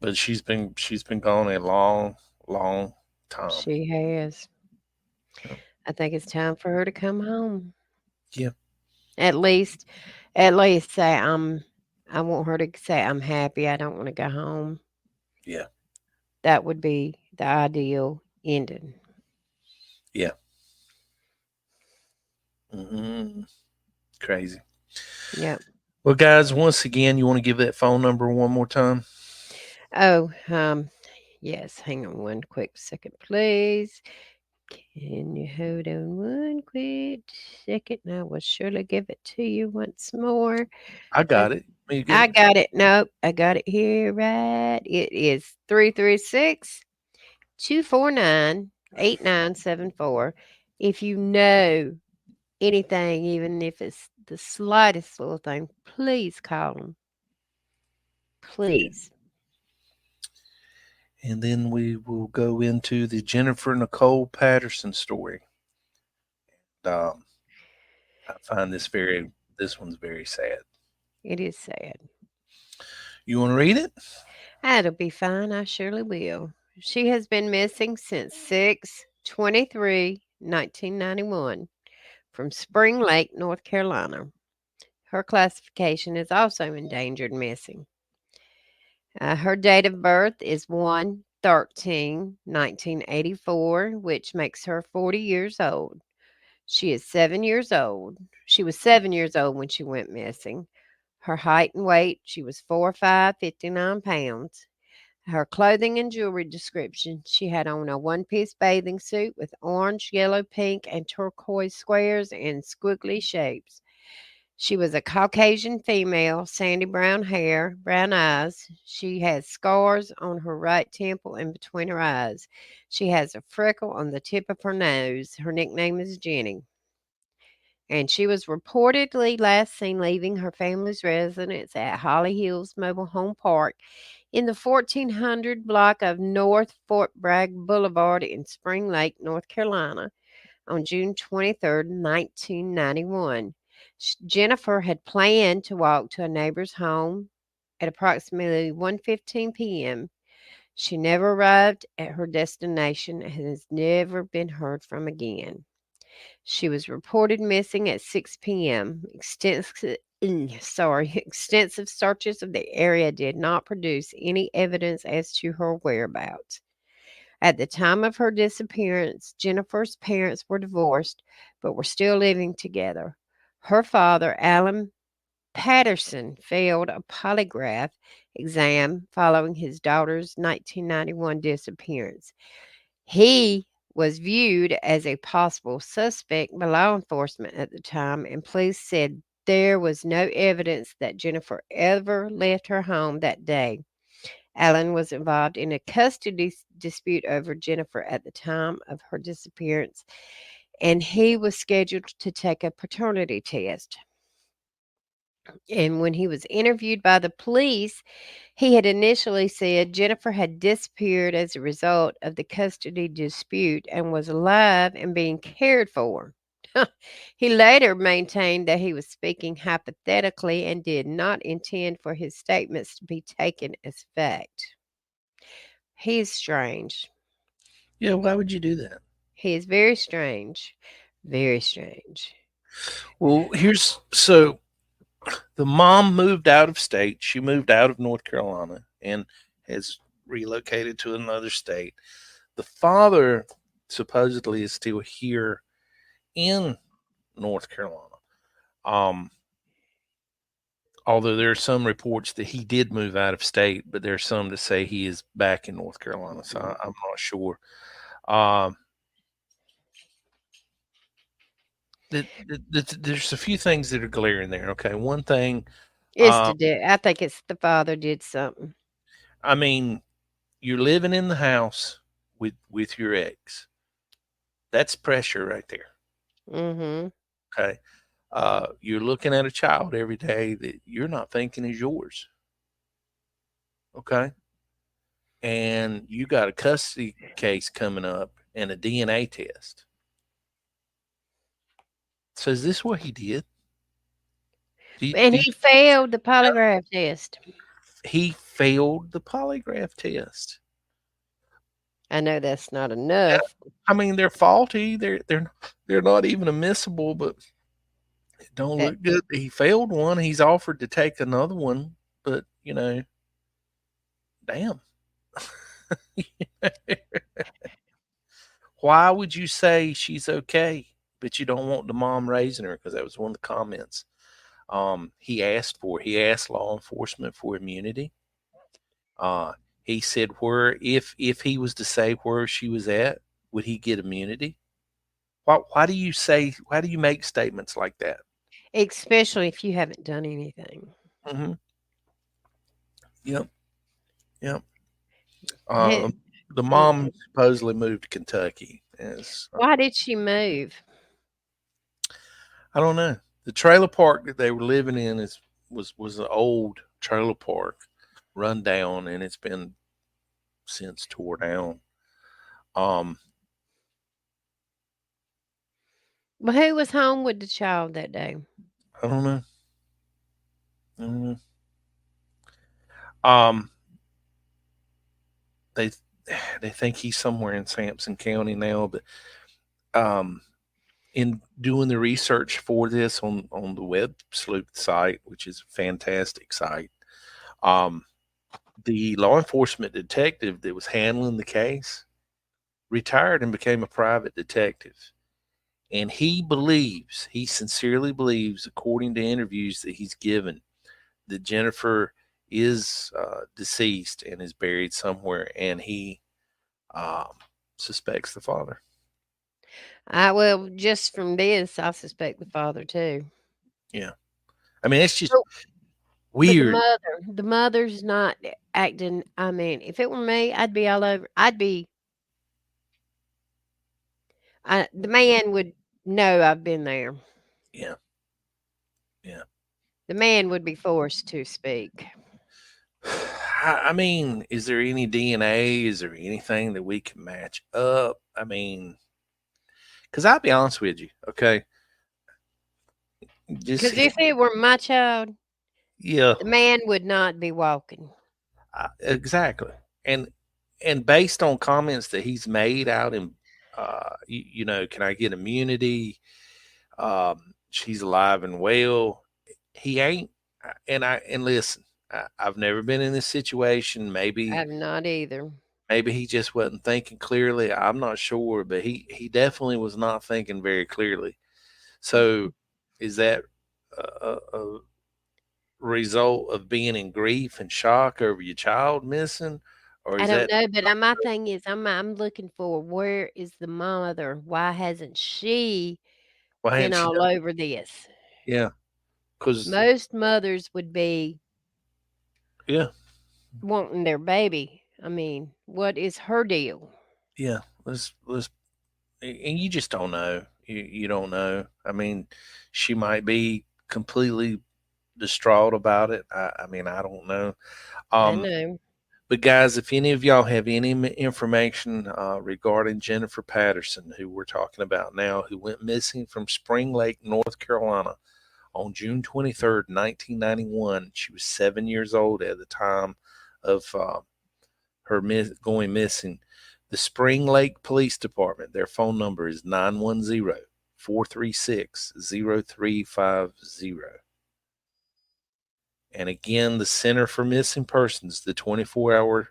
But she's been gone a long, long time. She has. Yeah. I think it's time for her to come home. Yeah. At least, at least say I want her to say I'm happy. I don't want to go home. Yeah. That would be the ideal ending. Yeah. Crazy. Yep. Well, guys, once again, you want to give that phone number one more time? Oh, yes. Hang on one quick second, please. Can you hold on one quick second? And I will surely give it to you once more. I Uh, got it. Me get I it. got it. Nope, I got it here right. It is 336-249-8974. If you know anything, even if it's the slightest little thing, please call them. Yeah. Please. And then we will go into the Jennifer Nicole Patterson story. Um, I find this one's very sad. It is sad. You want to read it? That'll be fine. I surely will. She has been missing since 6/23/1991 from Spring Lake, North Carolina. Her classification is also endangered missing. Her date of birth is 1/13/1984, which makes her 40 years old. She is 7 years old. She was 7 years old when she went missing. Her height and weight, she was 4'5", 59 pounds. Her clothing and jewelry description, she had on a one-piece bathing suit with orange, yellow, pink, and turquoise squares and squiggly shapes. She was a Caucasian female, sandy brown hair, brown eyes. She has scars on her right temple and between her eyes. She has a freckle on the tip of her nose. Her nickname is Jenny. And she was reportedly last seen leaving her family's residence at Holly Hills Mobile Home Park in the 1400 block of North Fort Bragg Boulevard in Spring Lake, North Carolina, on June 23rd, 1991. Jennifer had planned to walk to a neighbor's home at approximately 1:15 p.m. She never arrived at her destination and has never been heard from again. She was reported missing at 6 p.m. Extensive searches of the area did not produce any evidence as to her whereabouts. At the time of her disappearance, Jennifer's parents were divorced but were still living together. Her father, Alan Patterson, failed a polygraph exam following his daughter's 1991 disappearance. He was viewed as a possible suspect by law enforcement at the time, and police said there was no evidence that Jennifer ever left her home that day. Allen was involved in a custody dispute over Jennifer at the time of her disappearance, and he was scheduled to take a paternity test. And when he was interviewed by the police, he had initially said Jennifer had disappeared as a result of the custody dispute and was alive and being cared for. He later maintained that he was speaking hypothetically and did not intend for his statements to be taken as fact. He's strange. Yeah. Why would you do that? He is very strange. Very strange. Well, here's so the mom moved out of state. She moved out of North Carolina and has relocated to another state. The father supposedly is still here in North Carolina. Um, although there are some reports that he did move out of state, but there's some that say he is back in North Carolina. So I'm not sure. Um, there's a few things that are glaring there. Okay, one thing. It's Um, the I think it's the father did something. I mean, you're living in the house with your ex. That's pressure right there. Mm-hmm. Okay. You're looking at a child every day that you're not thinking is yours. Okay. And you got a custody case coming up and a DNA test. So is this what he did? And Do you he failed the know polygraph test. he failed the polygraph test? I know that's not Yeah, enough. I mean, they're faulty. They're not even admissible, but it don't That look good. He failed one. He's offered to take another one, but damn. Why would you say she's okay, but you don't want the mom raising her? Because that was one of the comments. He asked law enforcement for immunity. Uh, he said where if he was to say where she was at, would he get immunity? Why do you say? Why do you make statements like that? especially if you haven't done anything. Hmm. Yep, yep. He- Um, the mm, mom supposedly moved to Kentucky. As Why did she move? I don't know. The trailer park that they were living in was an old trailer park, run down, and it's been since tore down. Um, Well, who was home with the child that day? I don't know. I don't know. Um, they they think he's somewhere in Sampson County now, but um, in doing the research for this on the web sleuth site, which is a fantastic site, um, the law enforcement detective that was handling the case retired and became a private detective. And he sincerely believes, according to interviews that he's given, that Jennifer is deceased and is buried somewhere, and he um, suspects the father. Well, just from this, I suspect the father too. Yeah, I mean it's just Oh, but weird. the mother's not acting. I mean, if it were me, I'd be all over. The man would know I've been there. Yeah, yeah. The man would be forced to speak. I mean, is there any DNA? Is there anything that we can match up? I mean, because I'll be honest with you, okay, just Because if it were my child, yeah, the man would not be walking. exactly. And based on comments that he's made out in, can I get immunity? She's alive and well. He ain't. And listen, I've never been in this situation. Maybe I'm not either. maybe he just wasn't thinking clearly. I'm not sure, but he definitely was not thinking very clearly. So, is that a result of being in grief and shock over your child missing, or I is don't that know, but my thing is, I'm looking for where is the mother? Why hasn't she why been hadn't she all done? over this? Yeah, because Most mothers would be yeah, wanting their baby. I mean, what is her deal? yeah. Let's and you just don't know. You don't know. I mean, she might be completely distraught about it. I mean, I don't know. I Um, know. but guys, if any of y'all have any information regarding Jennifer Patterson, who we're talking about now, who went missing from Spring Lake, North Carolina, on June 23rd, 1991, she was 7 years old at the time of her going missing. The Spring Lake Police Department, their phone number is 910-436-0350. And again, the Center for Missing Persons, the 24-hour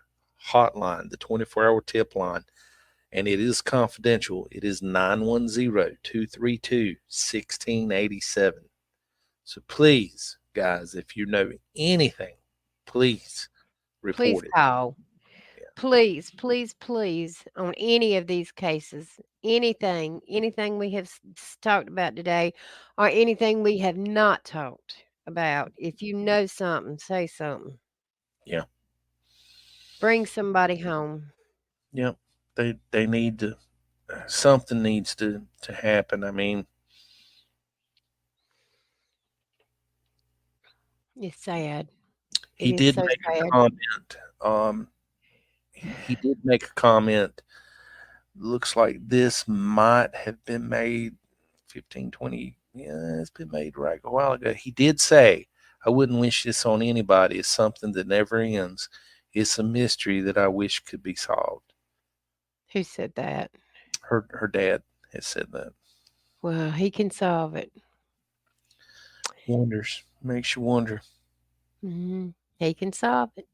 hotline, the 24-hour tip line, and it is confidential. It is 910-232-1687. So please, guys, if you know anything, please Please report it. call. Yeah. Please, please, please, on any of these cases, anything we have talked about today, or anything we have not talked about. If you know something, say something. Yeah. Bring somebody home. Yeah. They need to, something needs to happen. I mean, It's sad. It he is did so make a sad. comment. He did make a comment. Looks like this might have been made 15, 20. Yeah, it's been made right a while ago. He did say, I wouldn't wish this on anybody. It's something that never ends. It's a mystery that I wish could be solved. Who said that? Her dad has said that. Well, he can solve it. Wonders. Makes you wonder. He can solve it.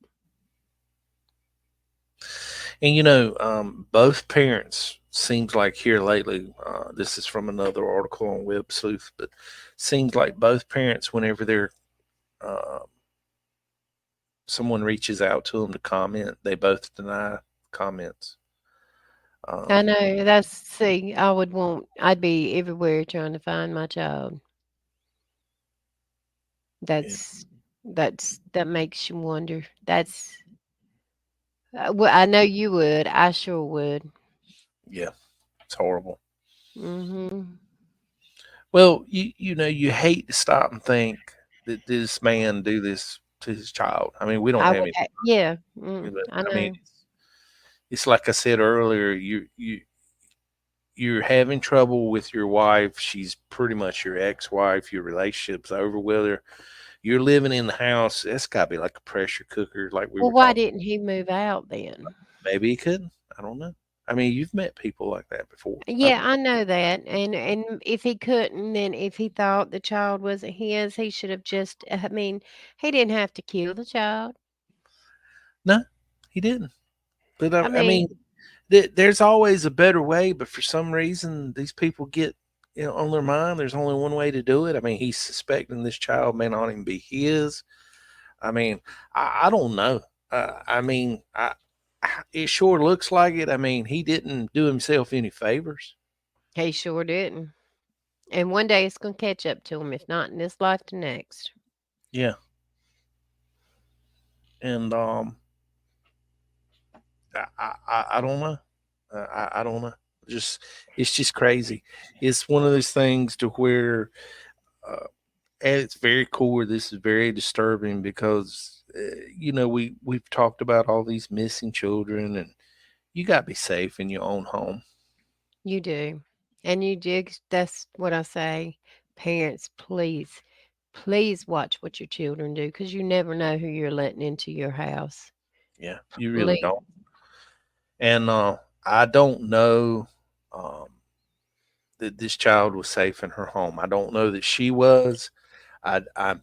And both parents seems like here lately. This is from another article on Web Sleuth, but seems like both parents, whenever they're uh, someone reaches out to them to comment, they both deny comments. I know. See, I'd be everywhere trying to find my child. Yeah, That makes you wonder. Well, I know you would. I sure would. yeah, it's horrible. Mhm. Well, you hate to stop and think that this man do this to his child. I mean, we don't I have would any. yeah, I I mean, know. it's like I said earlier. You're having trouble with your wife. She's pretty much your ex-wife. Your relationship's over with her. You're living in the house. That's got to be like a pressure cooker, like we Well, were why talking. didn't he move out then? Maybe he couldn't. I don't know. I mean, you've met people like that before. Yeah, I know that, and if he couldn't, then if he thought the child wasn't his, he should have just I mean, he didn't have to kill the child. No, he didn't. But I I mean, mean, there's always a better way. But for some reason, these people get on their mind. There's only one way to do it. I mean, he's suspecting this child may not even be his. I mean, I don't know. I mean, it sure looks like it. I mean, he didn't do himself any favors. he sure didn't. And one day it's gonna catch up to him, if not in this life, the next. Yeah, and I don't know. I don't know. Just it's just crazy. It's one of those things to where, uh, at its very core, this is very disturbing because we've talked about all these missing children, and you got to be safe in your own home. You do. And you do. That's what I say. Parents, please, please watch what your children do because you never know who you're letting into your house. Yeah, you really Please. don't. And I don't know um, that this child was safe in her home. I don't know that she was. I'm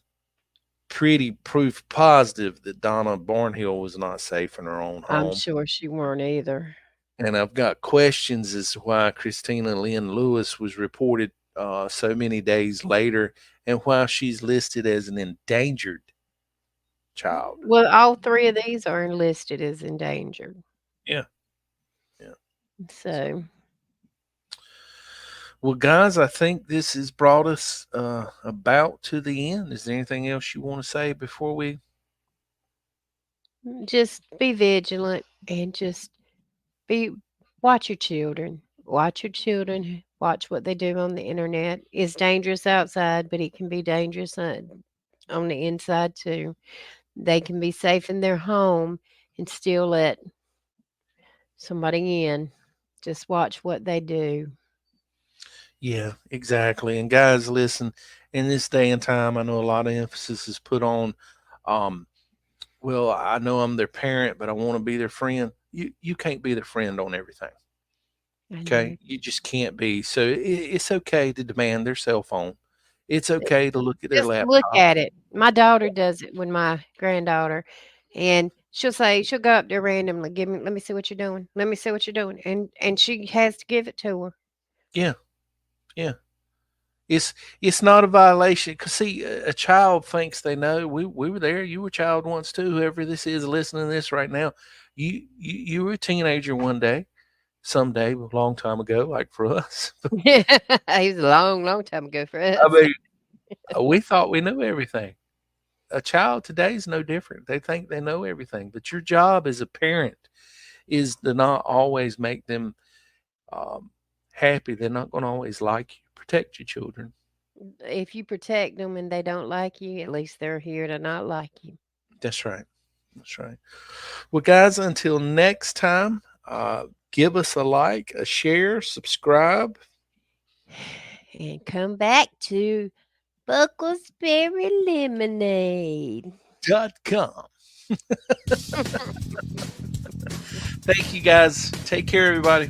pretty proof positive that Donna Barnhill was not safe in her own I'm home. sure she weren't either. And I've got questions as to why Christina Lynn Lewis was reported so many days later and why she's listed as an endangered child. Well, all three of these are listed as endangered. Yeah. Yeah. So, Well, guys, I think this has brought us about to the end. Is there anything else you want to say before we? just be vigilant and just be watch your children. Watch your children. Watch what they do on the internet. It's dangerous outside, but it can be dangerous on the inside too. They can be safe in their home and still let somebody in. Just watch what they do. Yeah, exactly. And guys, listen, in this day and time, I know a lot of emphasis is put on, well, I know I'm their parent, but I want to be their friend. you can't be their friend on everything. I know. Okay, you just can't be. So it's okay to demand their cell phone. It's okay to look at their Just look laptop. at it. My daughter does it with my granddaughter, and she'll go up there randomly, let me see what you're doing. Let me see what you're doing, and she has to give it to her. Yeah, yeah. It's not a violation because see, a child thinks they know. We were there. You were a child once too. Whoever this is listening to this right now, you were a teenager one day, someday, a long time ago, like for us. It was a long, long time ago for I us. mean, we thought we knew everything. A child today is no different. They think they know everything, but your job as a parent is to not always make them um, happy. They're not going to always like you. Protect your children. If you protect them and they don't like you, at least they're here to not like you. That's right. That's right. Well, guys, until next time, give us a like, a share, subscribe. And come back to Bucklesberry Lemonade. .com. Thank you, guys. Take care, everybody.